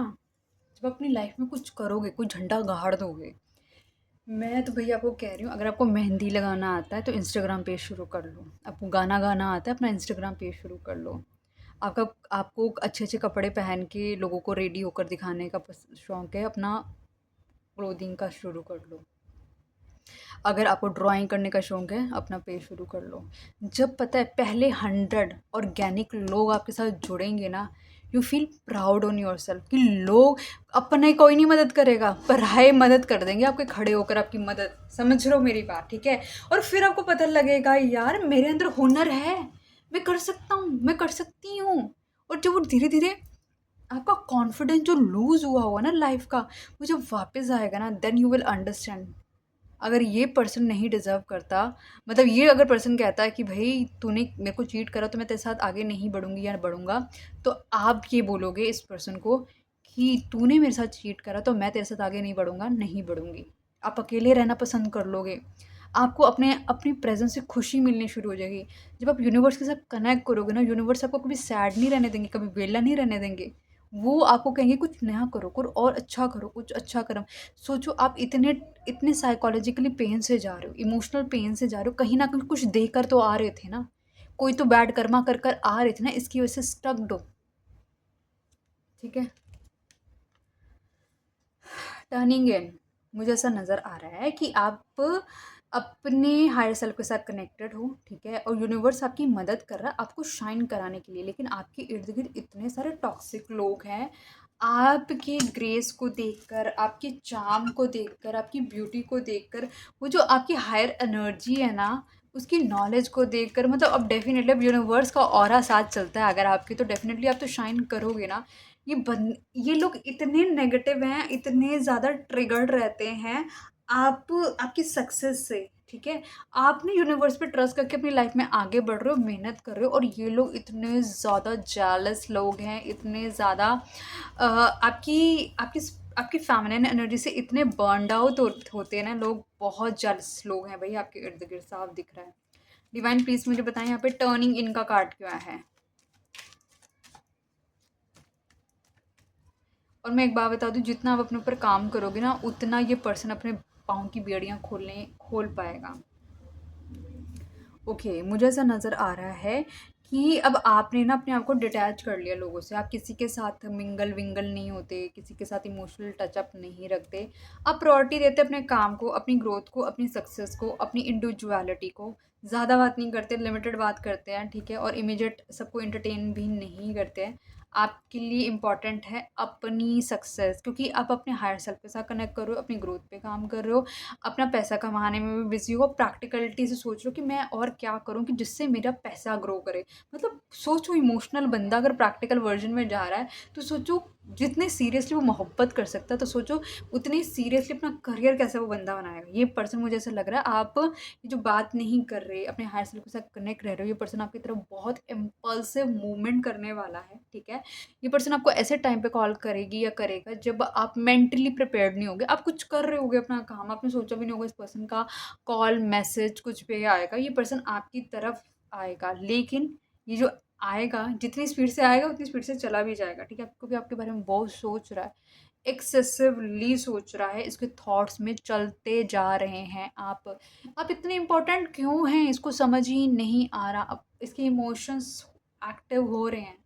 जब अपनी लाइफ में कुछ करोगे, कोई झंडा गाड़ दोगे, मैं तो भैया आपको कह रही हूँ, अगर आपको मेहंदी लगाना आता है तो इंस्टाग्राम पेज शुरू कर लो। आपको गाना गाना आता है, अपना इंस्टाग्राम पेज शुरू कर लो। आपका आपको अच्छे अच्छे कपड़े पहन के लोगों को रेडी होकर दिखाने का शौक है, अपना क्लोथिंग का शुरू कर लो। अगर आपको ड्राइंग करने का शौक है, अपना पेज शुरू कर लो। जब पता है पहले 100 ऑर्गेनिक लोग आपके साथ जुड़ेंगे ना, you feel proud on your self कि लोग, अपने कोई नहीं मदद करेगा, पराये मदद कर देंगे आपके, खड़े होकर आपकी मदद, समझ लो मेरी बात, ठीक है। और फिर आपको पता लगेगा यार मेरे अंदर हुनर है, मैं कर सकता हूँ, मैं कर सकती हूँ। और जब वो धीरे धीरे आपका कॉन्फिडेंस जो लूज हुआ होगा ना लाइफ का, वो जब वापस आएगा ना, देन यू विल अंडरस्टैंड, अगर ये पर्सन नहीं डिज़र्व करता, मतलब ये अगर पर्सन कहता है कि भाई तूने मेरे को चीट करा तो मैं तेरे साथ आगे नहीं बढ़ूँगी या बढ़ूँगा, तो आप ये बोलोगे इस पर्सन को कि तूने मेरे साथ चीट करा तो मैं तेरे साथ आगे नहीं बढ़ूँगा, नहीं बढ़ूँगी। आप अकेले रहना पसंद कर लोगे। आपको अपने अपनी प्रेज़ेंस से खुशी मिलनी शुरू हो जाएगी। जब आप यूनिवर्स के साथ कनेक्ट करोगे ना, यूनिवर्स आपको कभी सैड नहीं रहने देंगे, कभी वेला नहीं रहने देंगे। वो आपको कहेंगे कुछ नया करो, कुछ और अच्छा करो, कुछ अच्छा करो। सोचो आप इतने इतने साइकोलॉजिकली पेन से जा रहे हो, इमोशनल पेन से जा रहे हो, कहीं न कहीं कुछ देकर तो आ रहे थे ना। कोई तो बैड कर्मा कर कर आ रहे थे ना, इसकी वजह से स्टक्ड हो, ठीक है। टर्निंग इन, मुझे ऐसा नज़र आ रहा है कि आप अपने हायर सेल्फ के साथ कनेक्टेड हो, ठीक है, और यूनिवर्स आपकी मदद कर रहा है आपको शाइन कराने के लिए, लेकिन आपके इर्द गिर्द इतने सारे टॉक्सिक लोग हैं, आपके ग्रेस को देखकर, आपके चार्म को देखकर, आपकी ब्यूटी को देखकर, वो जो आपकी हायर एनर्जी है ना, उसकी नॉलेज को देखकर, मतलब अब डेफिनेटली अब यूनिवर्स का ऑरा साथ चलता है अगर आपकी, तो डेफिनेटली आप तो शाइन करोगे ना। ये लोग इतने नेगेटिव हैं, इतने ज़्यादा ट्रिगर्ड रहते हैं आप आपकी सक्सेस से, ठीक है। आपने यूनिवर्स पे ट्रस्ट करके अपनी लाइफ में आगे बढ़ रहे हो, मेहनत कर रहे हो, और ये लोग इतने ज़्यादा जेलस लोग हैं, इतने ज़्यादा आपकी आपकी आपकी फेमिनिन एनर्जी से इतने बर्नड आउट होते हैं ना लोग, बहुत जेलस लोग हैं भाई आपके इर्द गिर्द, साफ दिख रहा है। डिवाइन प्लीज मुझे बताएं यहाँ पे टर्निंग इन का कार्ड क्या है। और मैं एक बात बता दूँ, जितना आप अपने ऊपर काम करोगे ना, उतना ये पर्सन अपने पाँव की बेड़ियाँ खोल पाएगा। ओके, मुझे ऐसा नज़र आ रहा है कि अब आपने ना अपने आप को डिटैच कर लिया लोगों से, आप किसी के साथ मिंगल विंगल नहीं होते, किसी के साथ इमोशनल टचअप नहीं रखते। आप प्रायोरिटी देते अपने काम को, अपनी ग्रोथ को, अपनी सक्सेस को, अपनी इंडिविजुअलिटी को। ज़्यादा बात नहीं करते, लिमिटेड बात करते हैं, ठीक है, और इमीडिएट सबको एंटरटेन भी नहीं करते हैं। आपके लिए इम्पॉर्टेंट है अपनी सक्सेस, क्योंकि आप अपने हायर सेल्फ के साथ कनेक्ट कर रहे हो, अपनी ग्रोथ पे काम कर रहे हो, अपना पैसा कमाने में भी बिजी हो, प्रैक्टिकलिटी से सोच रहे हो कि मैं और क्या करूं कि जिससे मेरा पैसा ग्रो करे। मतलब सोचो, इमोशनल बंदा अगर प्रैक्टिकल वर्जन में जा रहा है, तो सोचो जितने सीरियसली वो मोहब्बत कर सकता है, तो सोचो उतनी सीरियसली अपना करियर कैसे वो बंदा बनाएगा। ये पर्सन, मुझे ऐसा लग रहा है, आप ये जो बात नहीं कर रहे, अपने हायर सेल्फ के साथ कनेक्ट रह रहे हो, ये पर्सन आपकी तरफ बहुत इम्पल्सिव मूवमेंट करने वाला है, ठीक है। ये पर्सन आपको ऐसे टाइम पे कॉल करेगी या करेगा जब आप मेंटली प्रिपेयर्ड नहीं होगे, आप कुछ कर रहे होगे अपना काम, आपने सोचा भी नहीं होगा इस पर्सन का कॉल मैसेज कुछ पे आएगा, ये पर्सन आपकी तरफ आएगा, लेकिन ये जो आएगा, जितनी स्पीड से आएगा उतनी स्पीड से चला भी जाएगा, ठीक है, क्योंकि आपके बारे में बहुत सोच रहा है, एक्सेसिवली सोच रहा है, इसके थॉट्स में चलते जा रहे हैं आप इतने इम्पोर्टेंट क्यों हैं इसको समझ ही नहीं आ रहा, अब इसके इमोशंस एक्टिव हो रहे हैं।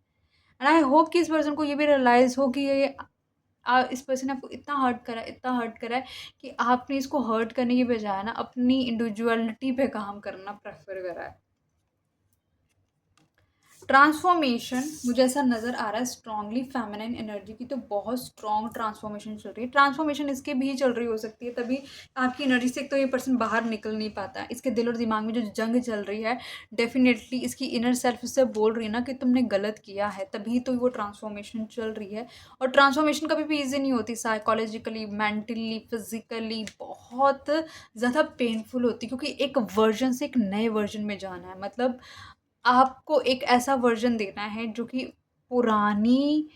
एंड आई होप कि इस पर्सन को ये भी रियलाइज़ हो कि ये इस पर्सन ने आपको इतना हर्ट करा है, इतना हर्ट करा है कि आपने इसको हर्ट करने की बजाय ना अपनी इंडिविजुअलिटी पे काम करना प्रेफर करा है। ट्रांसफॉर्मेशन, मुझे ऐसा नज़र आ रहा है स्ट्रांगली फेमिनिन एनर्जी की, तो बहुत स्ट्रॉन्ग ट्रांसफॉर्मेशन चल रही है। ट्रांसफॉर्मेशन इसके भी चल रही हो सकती है, तभी आपकी एनर्जी से एक तो ये पर्सन बाहर निकल नहीं पाता है, इसके दिल और दिमाग में जो जंग चल रही है, डेफिनेटली इसकी इनर सेल्फ उससे बोल रही है ना कि तुमने गलत किया है, तभी तो वो ट्रांसफॉर्मेशन चल रही है। और ट्रांसफॉर्मेशन कभी भी ईजी नहीं होती, साइकोलॉजिकली, मेंटली, फिजिकली बहुत ज़्यादा पेनफुल होती, क्योंकि एक वर्जन से एक नए वर्जन में जाना है, मतलब आपको एक ऐसा वर्जन देना है जो कि पुरानी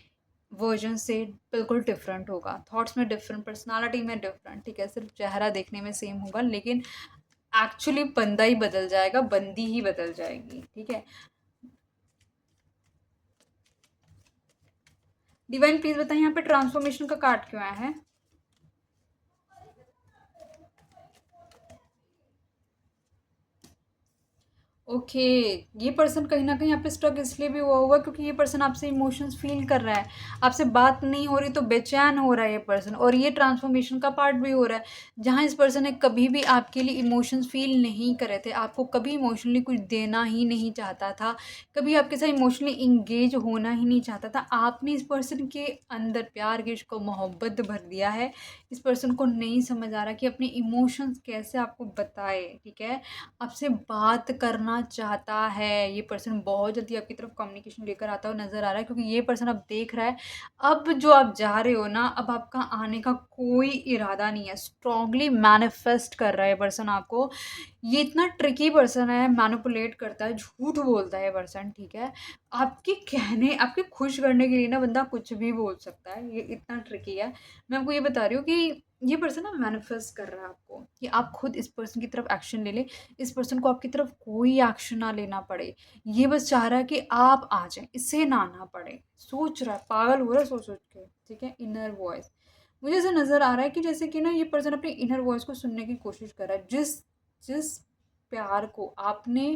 वर्जन से बिल्कुल डिफरेंट होगा, थॉट्स में डिफरेंट, पर्सनालिटी में डिफरेंट, ठीक है, सिर्फ चेहरा देखने में सेम होगा, लेकिन एक्चुअली बंदा ही बदल जाएगा, बंदी ही बदल जाएगी, ठीक है। डिवाइन प्लीज बताइए यहाँ पे ट्रांसफॉर्मेशन का कार्ड क्यों आया है। ओके, ये पर्सन कहीं न कहीं आप पे स्टक इसलिए भी हुआ होगा क्योंकि ये पर्सन आपसे इमोशंस फ़ील कर रहा है। आपसे बात नहीं हो रही तो बेचैन हो रहा है ये पर्सन, और ये ट्रांसफ़ॉर्मेशन का पार्ट भी हो रहा है। जहाँ इस पर्सन ने कभी भी आपके लिए इमोशंस फ़ील नहीं करे थे, आपको कभी इमोशनली कुछ देना ही नहीं चाहता था, कभी आपके साथ इमोशनली एंगेज होना ही नहीं चाहता था। आपने इस पर्सन के अंदर प्यार के इश्क, मोहब्बत भर दिया है। इस पर्सन को नहीं समझ आ रहा कि अपने इमोशंस कैसे आपको बताए, ठीक है? आपसे बात करना चाहता है। ये पर्सन बहुत जल्दी आपकी तरफ कम्युनिकेशन लेकर आता हुआ नज़र आ रहा है क्योंकि ये पर्सन अब देख रहा है, अब जो आप जा रहे हो ना, अब आपका आने का कोई इरादा नहीं है। स्ट्रॉन्गली मैनिफेस्ट कर रहा है ये पर्सन आपको। ये इतना ट्रिकी पर्सन है, मैनिपुलेट करता है, झूठ बोलता है ये पर्सन, ठीक है? आपके खुश करने के लिए ना बंदा कुछ भी बोल सकता है, ये इतना ट्रिकी है। मैं आपको ये बता रही हूँ कि ये पर्सन ना मैनिफेस्ट कर रहा है आपको कि आप खुद इस पर्सन की तरफ एक्शन ले लें। इस पर्सन को आपकी तरफ कोई एक्शन ना लेना पड़े। ये बस चाह रहा है कि आप आ जाएँ, इसे ना आना पड़े। सोच रहा है, पागल हो रहा है सोच-सोच के, ठीक है? Inner voice. मुझे ऐसा नज़र आ रहा है कि जैसे कि ना ये पर्सन अपनी इनर वॉइस को सुनने की कोशिश कर रहा है। जिस जिस प्यार को आपने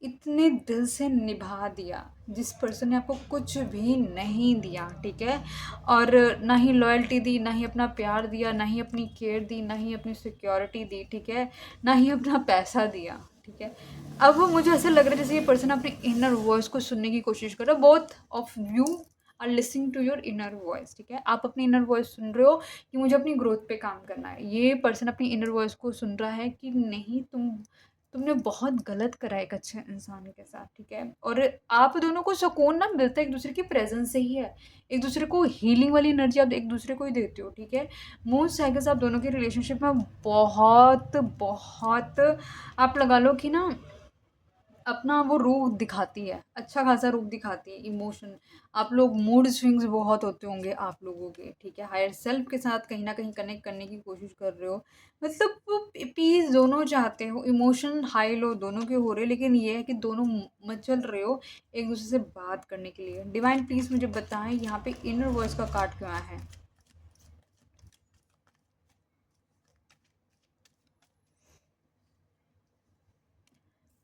इतने दिल से निभा दिया, जिस पर्सन ने आपको कुछ भी नहीं दिया, ठीक है? और ना ही लॉयल्टी दी, ना ही अपना प्यार दिया, ना ही अपनी केयर दी, ना ही अपनी सिक्योरिटी दी, ठीक है? ना ही अपना पैसा दिया, ठीक है? अब वो मुझे ऐसा लग रहा है जैसे ये पर्सन अपनी इनर वॉइस को सुनने की कोशिश कर रहा है। Both of you are listening to your inner voice, ठीक है? आप अपनी इनर वॉइस सुन रहे हो कि मुझे अपनी ग्रोथ पे काम करना है। ये पर्सन अपनी इनर वॉइस को सुन रहा है कि नहीं, तुमने बहुत गलत करा है एक अच्छे इंसान के साथ, ठीक है? और आप दोनों को सुकून ना मिलता है एक दूसरे की प्रेजेंस से ही है। एक दूसरे को हीलिंग वाली एनर्जी आप एक दूसरे को ही देते हो, ठीक है? मोस्ट आई गेस आप दोनों की रिलेशनशिप में बहुत बहुत आप लगा लो कि ना अपना वो रूप दिखाती है, अच्छा खासा रूप दिखाती है इमोशन। आप लोग मूड स्विंग्स बहुत होते होंगे आप लोगों के, ठीक है? हायर सेल्फ के साथ कहीं न कहीं कनेक्ट करने की कोशिश कर रहे हो। मतलब वो पीस दोनों चाहते हो, इमोशन हाई लो दोनों के हो रहे हो, लेकिन ये है कि दोनों मचल रहे हो एक-दूसरे से बात करने के लिए। डिवाइन प्लीज़ मुझे बताएँ यहाँ पे इनर वॉइस का कार्ड क्यों आया है?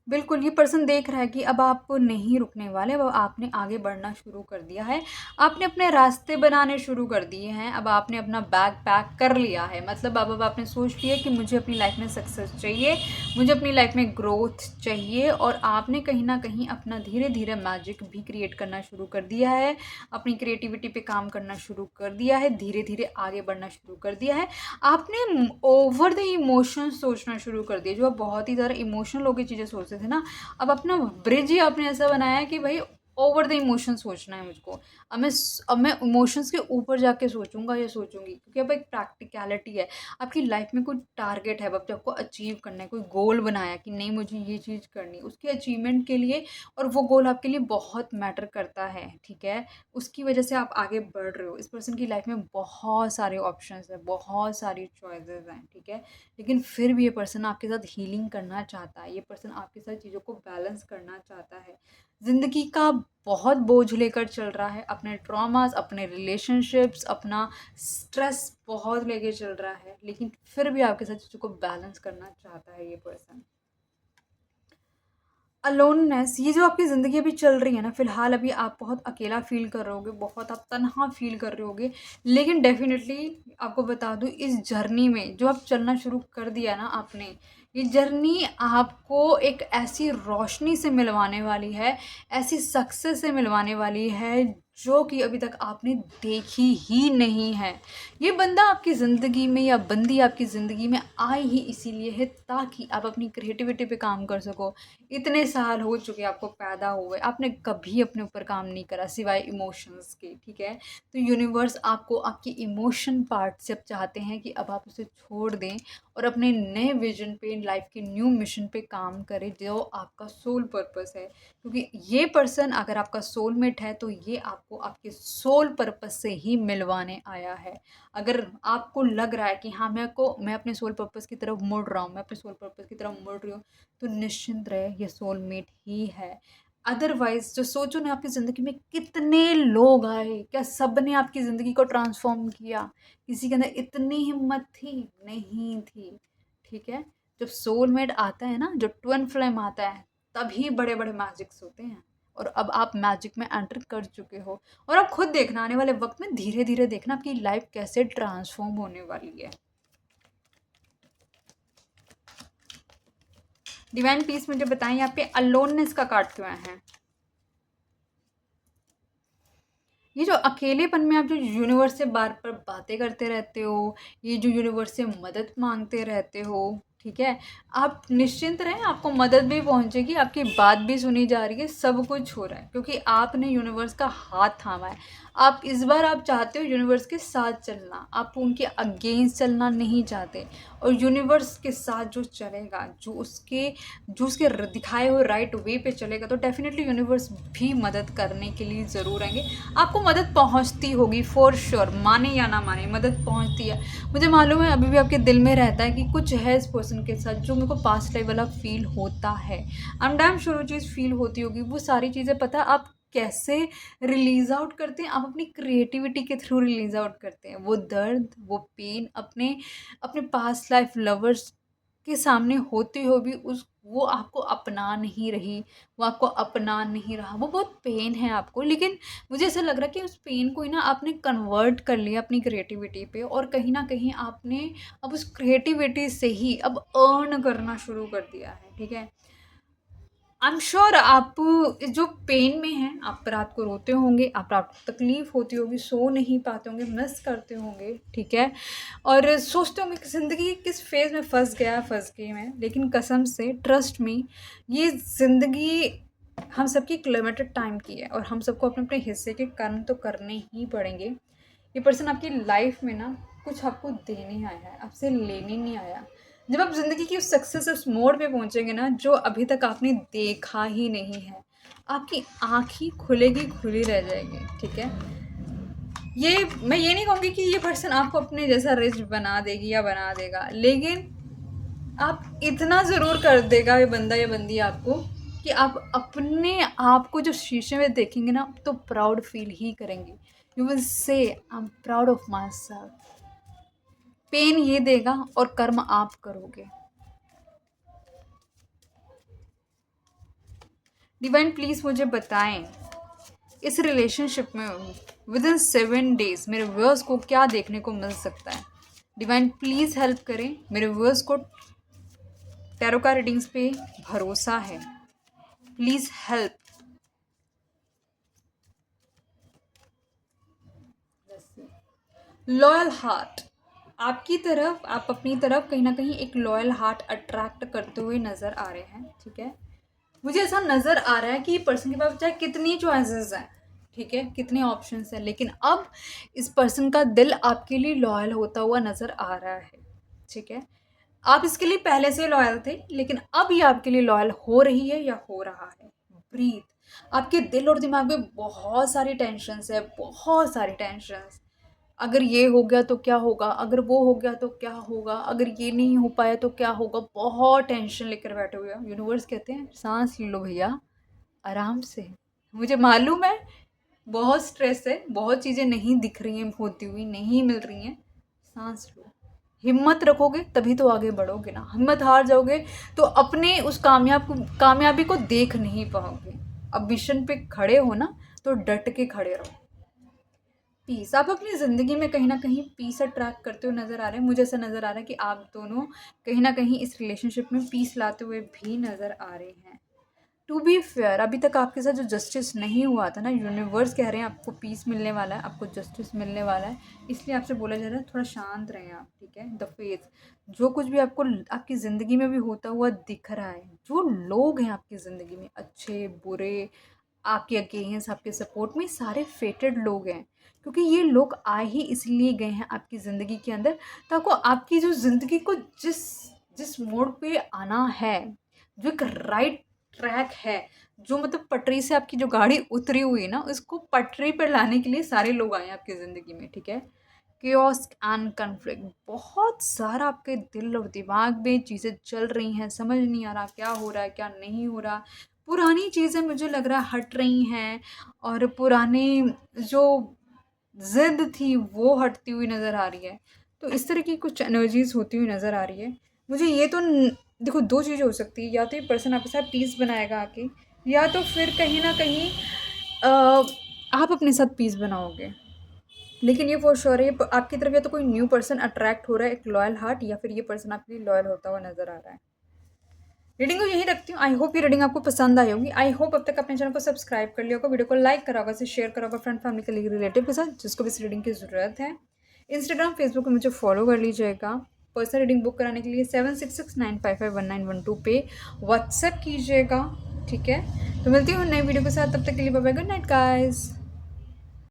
बिल्कुल, ये पर्सन देख रहा है कि अब आप नहीं रुकने वाले, अब आपने आगे बढ़ना शुरू कर दिया है। आपने अपने रास्ते बनाने शुरू कर दिए हैं, अब आपने अपना बैग पैक कर लिया है। मतलब अब आपने सोच लिया कि मुझे अपनी लाइफ़ में सक्सेस चाहिए, मुझे अपनी लाइफ़ में ग्रोथ चाहिए, और आपने कहीं न कहीं अपना धीरे-धीरे मैजिक भी क्रिएट करना शुरू कर दिया है। अपनी क्रिएटिविटी पे काम करना शुरू कर दिया है, धीरे-धीरे आगे बढ़ना शुरू कर दिया है। आपने ओवर द इमोशंस सोचना शुरू कर दिया। जो आप बहुत ही ज़्यादा इमोशनल होके चीज़ें सोचते थे ना, अब अपना ब्रिज ही आपने ऐसा बनाया है कि भाई ओवर द इमोशन सोचना है मुझको। अब मैं इमोशंस के ऊपर जाके सोचूँगा या सोचूँगी, क्योंकि अब एक प्रैक्टिकैलिटी है। आपकी लाइफ में कोई टारगेट है, अब जो आपको अचीव करना है, कोई गोल बनाया कि नहीं मुझे ये चीज़ करनी है, उसके अचीवमेंट के लिए, और वो गोल आपके लिए बहुत मैटर करता है, ठीक है? उसकी वजह से आप आगे बढ़ रहे हो। इस पर्सन की लाइफ में बहुत सारे ऑप्शंस हैं, बहुत सारी चॉइसेस हैं, ठीक है? लेकिन फिर भी ये पर्सन आपके साथ हीलिंग करना चाहता है, ये पर्सन आपके साथ चीज़ों को बैलेंस करना चाहता है। ज़िंदगी का बहुत बोझ लेकर चल रहा है, अपने ट्रॉमास, अपने रिलेशनशिप्स, अपना स्ट्रेस बहुत लेके चल रहा है, लेकिन फिर भी आपके साथ चीज़ों को बैलेंस करना चाहता है ये पर्सन। अलोननेस, ये जो आपकी ज़िंदगी अभी चल रही है ना, फ़िलहाल अभी आप बहुत अकेला फ़ील कर रहे होगे, बहुत आप तन्हा फ़ील कर रहे होगे। लेकिन डेफ़िनेटली आपको बता दूँ, इस जर्नी में जो आप चलना शुरू कर दिया ना आपने, ये जर्नी आपको एक ऐसी रोशनी से मिलवाने वाली है, ऐसी सक्सेस से मिलवाने वाली है, जो कि अभी तक आपने देखी ही नहीं है। ये बंदा आपकी ज़िंदगी में, या बंदी आपकी ज़िंदगी में आई ही इसीलिए है ताकि आप अपनी क्रिएटिविटी पे काम कर सको। इतने साल हो चुके आपको पैदा हुए, आपने कभी अपने ऊपर काम नहीं करा सिवाय इमोशंस के, ठीक है? तो यूनिवर्स आपको आपकी इमोशन पार्ट से अब चाहते हैं कि अब आप उसे छोड़ दें और अपने नए विजन पे, लाइफ के न्यू मिशन पे काम करें, जो आपका सोल पर्पस है। क्योंकि ये पर्सन अगर आपका सोलमेट है तो ये आपको आपके सोल पर्पस से ही मिलवाने आया है। अगर आपको लग रहा है कि हाँ, मैं अपने सोल पर्पस की तरफ मुड़ रहा हूँ, मैं अपने सोल पर्पस की तरफ मुड़ रही हूँ, तो निश्चिंत रहे, ये सोलमेट ही है। अदरवाइज़ जो सोचो ना, आपकी ज़िंदगी में कितने लोग आए, क्या सब ने आपकी ज़िंदगी को ट्रांसफ़ॉर्म किया? किसी के अंदर इतनी हिम्मत थी? नहीं थी, ठीक है? जब सोलमेट आता है ना, जो ट्विन फ्लेम आता है, तभी बड़े बड़े मैजिक्स होते हैं। और अब आप मैजिक में एंटर कर चुके हो, और अब खुद देखना आने वाले वक्त में, धीरे धीरे देखना आपकी लाइफ कैसे ट्रांसफॉर्म होने वाली है। डिवाइन पीस मुझे बताएं यहाँ पे अलोननेस का कार्ड क्यों आया है। ये जो अकेलेपन में आप जो यूनिवर्स से बार बार बातें करते रहते हो, ये जो यूनिवर्स से मदद मांगते रहते हो, ठीक है, आप निश्चिंत रहें, आपको मदद भी पहुंचेगी, आपकी बात भी सुनी जा रही है, सब कुछ हो रहा है क्योंकि आपने यूनिवर्स का हाथ थामा है। आप इस बार आप चाहते हो यूनिवर्स के साथ चलना, आप उनके अगेंस्ट चलना नहीं चाहते। और यूनिवर्स के साथ जो चलेगा, जो उसके दिखाए हुए राइट वे पे चलेगा, तो डेफिनेटली यूनिवर्स भी मदद करने के लिए ज़रूर आएंगे। आपको मदद पहुंचती होगी फॉर श्योर, माने या ना माने, मदद पहुंचती है। मुझे मालूम है अभी भी आपके दिल में रहता है कि कुछ है इस पर्सन के साथ जो मेरे को पास्ट लाइफ वाला फील होता है। आई एम डैम श्योर वो चीज़ फील होती होगी। वो सारी चीज़ें पता है आप कैसे रिलीज आउट करते हैं, आप अपनी क्रिएटिविटी के थ्रू रिलीज आउट करते हैं। वो दर्द, वो पेन अपने अपने पास्ट लाइफ लवर्स के सामने होते हुए भी उस वो आपको अपना नहीं रही, वो आपको अपना नहीं रहा, वो बहुत पेन है आपको, लेकिन मुझे ऐसा लग रहा है कि उस पेन को ही ना आपने कन्वर्ट कर लिया अपनी क्रिएटिविटी पे, और कहीं ना कहीं आपने अब उस क्रिएटिविटी से ही अब अर्न करना शुरू कर दिया है, ठीक है। आई एम श्योर आप इस जो पेन में हैं, आप रात को रोते होंगे, आप रात को तकलीफ होती होगी, सो नहीं पाते होंगे, मिस करते होंगे, ठीक है, और सोचते होंगे कि ज़िंदगी किस फेज़ में फंस गई मैं, लेकिन कसम से ट्रस्ट मी, ये ज़िंदगी हम सबकी एक लिमिटेड टाइम की है, और हम सबको अपने अपने हिस्से के कर्म तो करने ही पड़ेंगे। ये पर्सन आपकी लाइफ में ना कुछ आपको देने आया है, आपसे लेने नहीं आया। जब आप ज़िंदगी की उस सक्सेस उस मोड़ पे पहुंचेंगे ना जो अभी तक आपने देखा ही नहीं है, आपकी आँख ही खुलेगी, खुली रह जाएगी, ठीक है। ये मैं ये नहीं कहूँगी कि ये पर्सन आपको अपने जैसा रिच बना देगी या बना देगा, लेकिन आप इतना ज़रूर कर देगा ये बंदा या बंदी आपको कि आप अपने आप को जो शीशे में देखेंगे ना तो प्राउड फील ही करेंगे। You will say I am proud of myself. Pen ये देगा और कर्म आप करोगे। डिवाइन प्लीज़ मुझे बताएं इस रिलेशनशिप में विद इन 7 days मेरे व्यूअर्स को क्या देखने को मिल सकता है। डिवाइन प्लीज़ हेल्प करें, मेरे व्यूअर्स को टैरो का रीडिंग्स पे भरोसा है, प्लीज़ हेल्प। लॉयल हार्ट आपकी तरफ, आप अपनी तरफ कहीं ना कहीं एक लॉयल हार्ट अट्रैक्ट करते हुए नज़र आ रहे हैं, ठीक है। मुझे ऐसा नज़र आ रहा है कि पर्सन के पास चाहे कितनी चॉइसेस हैं, ठीक है, कितने ऑप्शंस हैं, लेकिन अब इस पर्सन का दिल आपके लिए लॉयल होता हुआ नज़र आ रहा है, ठीक है। आप इसके लिए पहले से लॉयल थे, लेकिन अब ये आपके लिए लॉयल हो रही है या हो रहा है। ब्रीथ। आपके दिल और दिमाग में बहुत सारी टेंशन्स है, बहुत सारी टेंशन्स। अगर ये हो गया तो क्या होगा, अगर वो हो गया तो क्या होगा, अगर ये नहीं हो पाया तो क्या होगा, बहुत टेंशन लेकर बैठे हुए हैं। यूनिवर्स कहते हैं सांस ले लो भैया, आराम से। मुझे मालूम है बहुत स्ट्रेस है, बहुत चीज़ें नहीं दिख रही हैं, होती हुई नहीं मिल रही हैं, सांस लो। हिम्मत रखोगे तभी तो आगे बढ़ोगे ना, हिम्मत हार जाओगे तो अपने उस कामयाबी को देख नहीं पाओगे। अब मिशन पे खड़े हो ना तो डट के खड़े रहो। पीस, आप अपनी ज़िंदगी में कहीं ना कहीं पीस अट्रैक्ट करते हुए नज़र आ रहे हैं। मुझे ऐसा नज़र आ रहा है कि आप दोनों कहीं ना कहीं इस रिलेशनशिप में पीस लाते हुए भी नज़र आ रहे हैं। टू बी फेयर, अभी तक आपके साथ जो जस्टिस नहीं हुआ था ना, यूनिवर्स कह रहे हैं आपको पीस मिलने वाला है, आपको जस्टिस मिलने वाला है, इसलिए आपसे बोला जा रहा है थोड़ा शांत रहें आप, ठीक है। द फेथ, जो कुछ भी आपको आपकी ज़िंदगी में भी होता हुआ दिख रहा है, जो लोग हैं आपकी ज़िंदगी में अच्छे बुरे, आपके अगेंस्ट आपके सपोर्ट में, सारे फेटेड लोग हैं, क्योंकि ये लोग आए ही इसलिए गए हैं आपकी ज़िंदगी के अंदर, ताकि आपकी जो ज़िंदगी को जिस जिस मोड़ पे आना है, जो एक राइट ट्रैक है, जो मतलब पटरी से आपकी जो गाड़ी उतरी हुई है ना, उसको पटरी पर लाने के लिए सारे लोग आए हैं आपकी ज़िंदगी में, ठीक है। केओस एंड कन्फ्लिक्ट, बहुत सारा आपके दिल और दिमाग में चीज़ें चल रही हैं, समझ नहीं आ रहा क्या हो रहा है क्या नहीं हो रहा। पुरानी चीज़ें मुझे लग रहा है हट रही हैं, और पुरानी जो ज़िद थी वो हटती हुई नज़र आ रही है। तो इस तरह की कुछ एनर्जीज़ होती हुई नज़र आ रही है। मुझे ये तो देखो 2 चीज़ें हो सकती है, या तो ये पर्सन आपके साथ पीस बनाएगा आके, या तो फिर कहीं न कहीं अ, आप अपने साथ पीस बनाओगे। लेकिन ये फॉर श्योर है, ये प आपकी तरफ या तो कोई न्यू पर्सन अट्रैक्ट हो रहा है, एक लॉयल हार्ट, या फिर ये पर्सन आपके लिए लॉयल होता हुआ नज़र आ रहा है। रीडिंग को यहीं रखती हूँ। आई होप ये रीडिंग आपको पसंद आई होगी। आई होप अब तक अपने चैनल को सब्सक्राइब कर लिया होगा, वीडियो को लाइक करा होगा, इसे शेयर करा होगा फ्रेंड, फैमिली, कलीग, रिलेटिव के साथ जिसको भी इस रीडिंग की ज़रूरत है। इंस्टाग्राम, फेसबुक पे मुझे फॉलो कर लीजिएगा। पर्सनल रीडिंग बुक कराने के लिए 7669551912 पे व्हाट्सएप कीजिएगा, ठीक है? तो मिलती हूँ नई वीडियो के साथ, तब तक के लिए bye bye, good night guys.